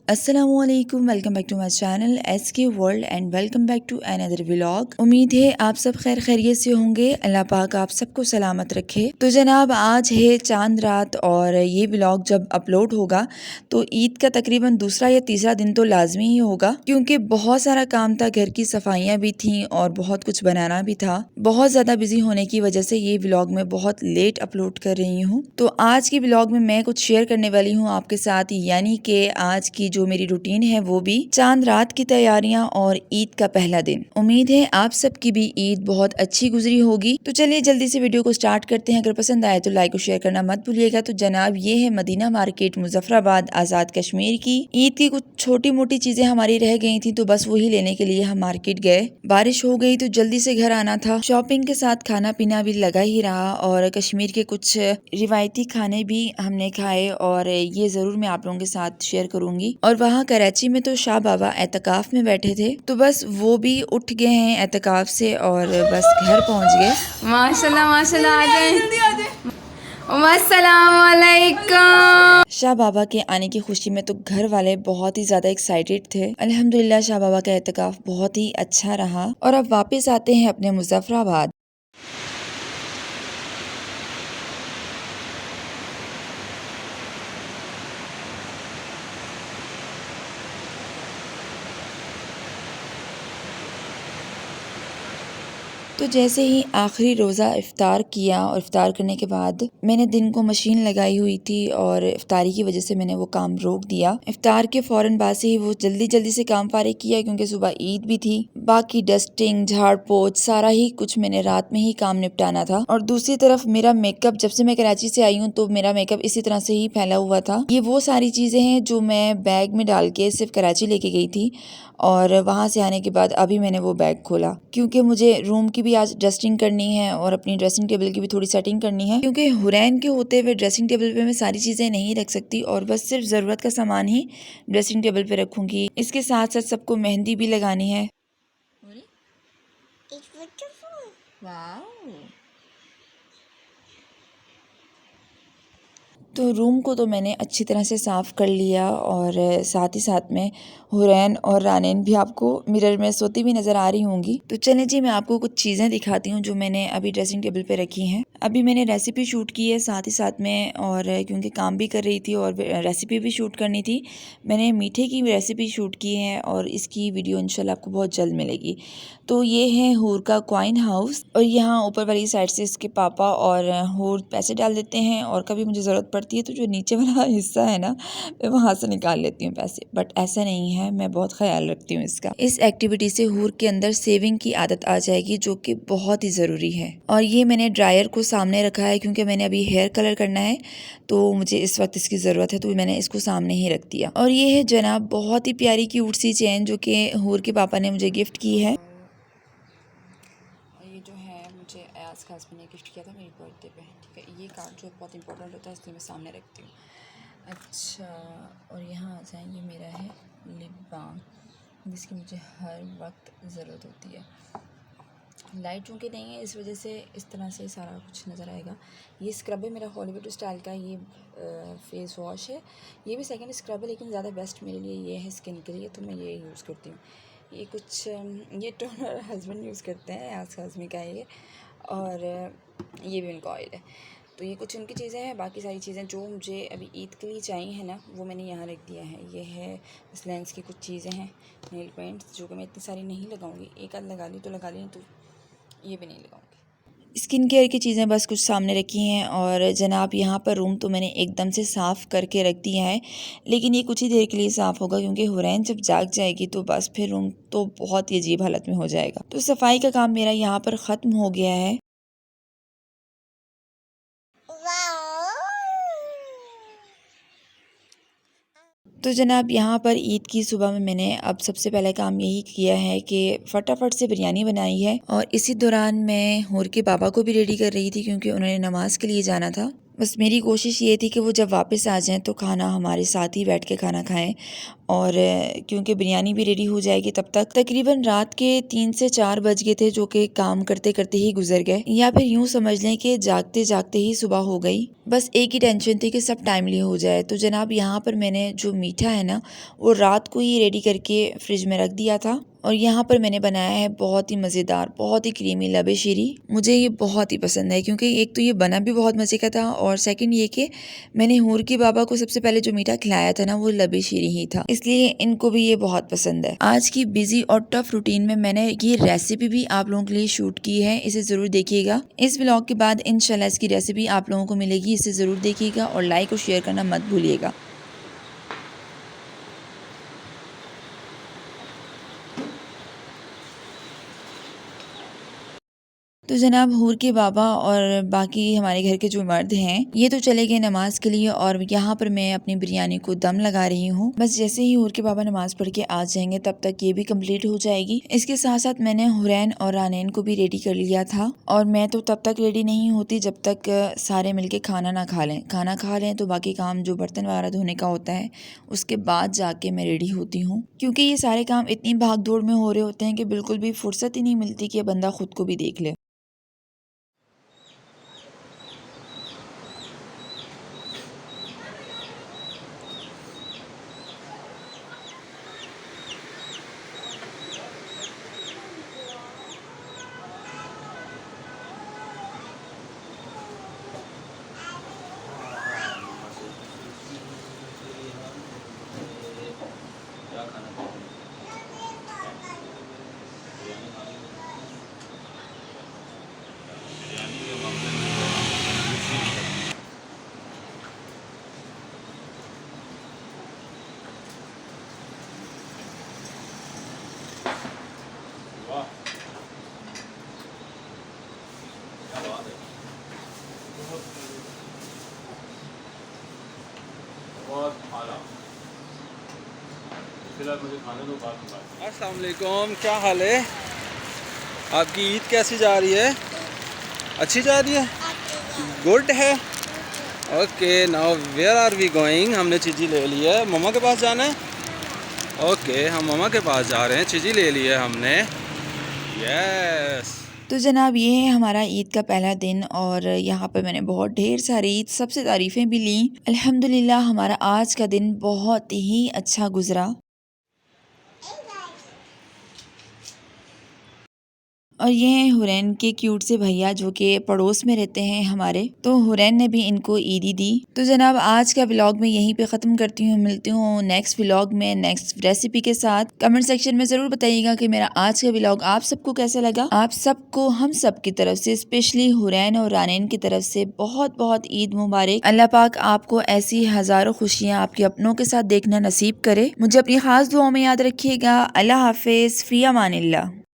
अस्सलामुअलैकुम, welcome back to my channel SK world and welcome back to another vlog. उम्मीद है आप सब खैर खैरियत से होंगे। अल्लाह पाक आप सबको सलामत रखे। तो जनाब आज है चांद रात और ये व्लॉग जब अपलोड होगा तो ईद का तकरीबन दूसरा या तीसरा दिन तो लाजमी ही होगा, क्योंकि बहुत सारा काम था, घर की सफाइयाँ भी थी और बहुत कुछ बनाना भी था। बहुत ज़्यादा बिजी होने की वजह से ये व्लॉग मैं बहुत लेट अपलोड कर रही हूँ। तो आज की व्लॉग में मैं कुछ शेयर करने वाली हूँ आपके साथ, यानी कि आज की जो मेरी रूटीन है वो भी चांद रात की तैयारियां और ईद का पहला दिन। उम्मीद है आप सबकी भी ईद बहुत अच्छी गुजरी होगी। तो चलिए जल्दी से वीडियो को स्टार्ट करते हैं। अगर पसंद आए तो लाइक और शेयर करना मत भूलिएगा। तो जनाब ये है मदीना मार्केट मुजफ्फराबाद आजाद कश्मीर की। ईद की कुछ छोटी मोटी चीजें हमारी रह गई थी तो बस वही लेने के लिए हम मार्केट गए। बारिश हो गई तो जल्दी से घर आना था। शॉपिंग के साथ खाना पीना भी लगा ही रहा और कश्मीर के कुछ रिवायती खाने भी हमने खाए और ये जरूर मैं आप लोगों के साथ शेयर करूंगी। और वहाँ कराची में तो शाह बाबा एतकाफ में बैठे थे, तो बस वो भी उठ गए हैं एतकाफ से और बस घर पहुंच गए। माशाल्लाह माशाल्लाह, आ जाए। अस्सलामुअलैकुम। शाह बाबा के आने की खुशी में तो घर वाले बहुत ही ज्यादा एक्साइटेड थे। अल्हम्दुलिल्लाह शाह बाबा का एतकाफ बहुत ही अच्छा रहा और अब वापस आते हैं अपने मुजफ्फराबाद। तो जैसे ही आखिरी रोज़ा इफ्तार किया और इफ्तार करने के बाद मैंने दिन को मशीन लगाई हुई थी और इफ्तारी की वजह से मैंने वो काम रोक दिया। इफ्तार के फ़ौरन बाद से ही वो जल्दी से काम फारिग किया, क्योंकि सुबह ईद भी थी। बाकी डस्टिंग, झाड़ पोछ सारा ही कुछ मैंने रात में ही काम निपटाना था। और दूसरी तरफ मेरा मेकअप, जब से मैं कराची से आई हूँ तो मेरा मेकअप इसी तरह से ही फैला हुआ था। ये वो सारी चीज़ें हैं जो मैं बैग में डाल के सिर्फ कराची लेके गई थी और वहाँ से आने के बाद अभी मैंने वो बैग खोला, क्योंकि मुझे रूम की भी आज डस्टिंग करनी है और अपनी ड्रेसिंग टेबल की भी थोड़ी सेटिंग करनी है, क्योंकि हुरैन के होते हुए ड्रेसिंग टेबल पे मैं सारी चीज़ें नहीं रख सकती और बस सिर्फ ज़रूरत का सामान ही ड्रेसिंग टेबल पे रखूँगी। इसके साथ साथ सबको मेहंदी भी लगानी है। तो रूम को तो मैंने अच्छी तरह से साफ़ कर लिया और साथ ही साथ में हुरैन और रानीन भी आपको मिरर में सोती भी नज़र आ रही होंगी। तो चलें जी, मैं आपको कुछ चीज़ें दिखाती हूँ जो मैंने अभी ड्रेसिंग टेबल पे रखी हैं। अभी मैंने रेसिपी शूट की है साथ ही साथ में, और क्योंकि काम भी कर रही थी और रेसिपी भी शूट करनी थी, मैंने मीठे की रेसिपी शूट की है और इसकी वीडियो इंशाल्लाह आपको बहुत जल्द मिलेगी। तो ये है हूर का कॉइन हाउस और यहाँ ऊपर वाली साइड से इसके पापा और हूर पैसे डाल देते हैं और कभी मुझे ज़रूरत पड़ती है तो जो नीचे वाला हिस्सा है ना, मैं वहाँ से निकाल लेती हूँ पैसे। बट ऐसा नहीं है, मैं बहुत ख्याल रखती हूँ इसका। इस एक्टिविटी से हूर के अंदर सेविंग की आदत आ जाएगी, जो कि बहुत ही ज़रूरी है। और ये मैंने ड्रायर को सामने रखा है क्योंकि मैंने अभी हेयर कलर करना है तो मुझे इस वक्त इसकी ज़रूरत है, तो मैंने इसको सामने ही रख दिया। और ये है जनाब बहुत ही प्यारी क्यूट सी चेन जो कि हूर के पापा ने मुझे गिफ्ट की है। ये जो है मुझे अयाज खास ने गिफ्ट किया था मेरी बर्थडे पे। ठीक है, ये कार्ड जो बहुत इंपॉर्टेंट होता है इसलिए मैं सामने रखती हूँ। अच्छा, और यहाँ आ जाए, ये मेरा है लिप बाम जिसकी मुझे हर वक्त ज़रूरत होती है। लाइट चूँकि नहीं है इस वजह से इस तरह से सारा कुछ नज़र आएगा। ये स्क्रब है मेरा हॉलीवुड स्टाइल का, ये फेस वॉश है। ये भी सेकंड स्क्रब है लेकिन ज़्यादा बेस्ट मेरे लिए ये है स्किन के लिए, तो मैं ये यूज़ करती हूँ। ये कुछ ये टोनर हस्बैंड यूज़ करते हैं, आज हस्बैंड का है ये, और ये भी उनका ऑयल है। तो ये कुछ उनकी चीज़ें हैं। बाकी सारी चीज़ें जो मुझे अभी ईद के लिए चाहिए हैं ना, वो मैंने यहाँ रख दिया है। ये है स्लैंग्स की कुछ चीज़ें हैं, नेल पेंट्स, जो कि मैं इतनी सारी नहीं लगाऊंगी, एक आध लगा ली तो लगा ली, नहीं तो ये भी नहीं लगाऊंगी। स्किन केयर की चीज़ें बस कुछ सामने रखी हैं। और जनाब यहाँ पर रूम तो मैंने एकदम से साफ़ करके रख दिया है, लेकिन ये कुछ ही देर के लिए साफ़ होगा, क्योंकि हुरैन जब जाग जाएगी तो बस फिर रूम तो बहुत ही अजीब हालत में हो जाएगा। तो सफाई का काम मेरा यहाँ पर ख़त्म हो गया है। तो जनाब यहाँ पर ईद की सुबह में मैंने अब सबसे पहले काम यही किया है कि फटाफट से बिरयानी बनाई है और इसी दौरान मैं हूर के पापा को भी रेडी कर रही थी, क्योंकि उन्होंने नमाज के लिए जाना था। बस मेरी कोशिश ये थी कि वो जब वापस आ जाएं तो खाना हमारे साथ ही बैठ के खाना खाएं, और क्योंकि बिरयानी भी रेडी हो जाएगी तब तक तकरीबन रात के 3 से 4 बज गए थे, जो कि काम करते करते ही गुजर गए, या फिर यूँ समझ लें कि जागते जागते ही सुबह हो गई। बस एक ही टेंशन थी कि सब टाइमली हो जाए। तो जनाब यहाँ पर मैंने जो मीठा है ना, वो रात को ही रेडी करके फ्रिज में रख दिया था, और यहाँ पर मैंने बनाया है बहुत ही मज़ेदार, बहुत ही क्रीमी लबे शीरी। मुझे ये बहुत ही पसंद है, क्योंकि एक तो ये बना भी बहुत मज़े का था, और सेकंड ये कि मैंने हूर के बाबा को सबसे पहले जो मीठा खिलाया था ना, वो लबे शीरी ही था, इसलिए इनको भी ये बहुत पसंद है। आज की बिजी और टफ रूटीन में मैंने ये रेसिपी भी आप लोगों के लिए शूट की है, इसे ज़रूर देखिएगा। इस व्लॉग के बाद इंशाल्लाह इसकी रेसिपी आप लोगों को मिलेगी, इसे ज़रूर देखिएगा और लाइक और शेयर करना मत भूलिएगा। तो जनाब हूर के बाबा और बाकी हमारे घर के जो मर्द हैं, ये तो चले गए नमाज के लिए, और यहाँ पर मैं अपनी बिरयानी को दम लगा रही हूँ। बस जैसे ही हूर के बाबा नमाज पढ़ के आ जाएंगे तब तक ये भी कंप्लीट हो जाएगी। इसके साथ साथ मैंने हुरैन और रानैन को भी रेडी कर लिया था, और मैं तो तब तक रेडी नहीं होती जब तक सारे मिलके खाना ना खा लें। खाना खा लें तो बाकी काम जो बर्तन वगैरह धोने का होता है उसके बाद जाके मैं रेडी होती हूँ, क्योंकि ये सारे काम इतनी भाग दौड़ में हो रहे होते हैं कि बिल्कुल भी फुर्सत ही नहीं मिलती कि बंदा खुद को भी देख ले। अस्सलाम वालेकुम, क्या हाल है? आपकी ईद कैसी जा रही है? अच्छी जा रही है? गुड है। Okay, now where are we going? हमने चीज़ी ले ली है, मम्मा के पास जाना है। ओके, हम मम्मा के पास जा रहे हैं, चीज़ी ले ली है हमने। यस। तो जनाब ये है हमारा ईद का पहला दिन, और यहाँ पर मैंने बहुत ढेर सारी सबसे तारीफ़ें भी ली। अल्हम्दुलिल्लाह हमारा आज का दिन बहुत ही अच्छा गुजरा। और ये हैं हुरैन के क्यूट से भैया, जो कि पड़ोस में रहते हैं हमारे। तो हुरैन ने भी इनको ईदी दी। तो जनाब आज का व्लॉग मैं यहीं पे ख़त्म करती हूँ। मिलती हूँ नेक्स्ट व्लॉग में नेक्स्ट रेसिपी के साथ। कमेंट सेक्शन में ज़रूर बताइएगा कि मेरा आज का व्लॉग आप सबको कैसा लगा। आप सबको हम सब की तरफ से, स्पेशली हुरैन और रानैन की तरफ से बहुत बहुत ईद मुबारक। अल्लाह पाक आपको ऐसी हज़ारों खुशियाँ आपके अपनों के साथ देखना नसीब करे। मुझे अपनी खास दुआओं में याद रखिएगा। अल्लाह हाफिज़, फ़ी अमानिल्लाह।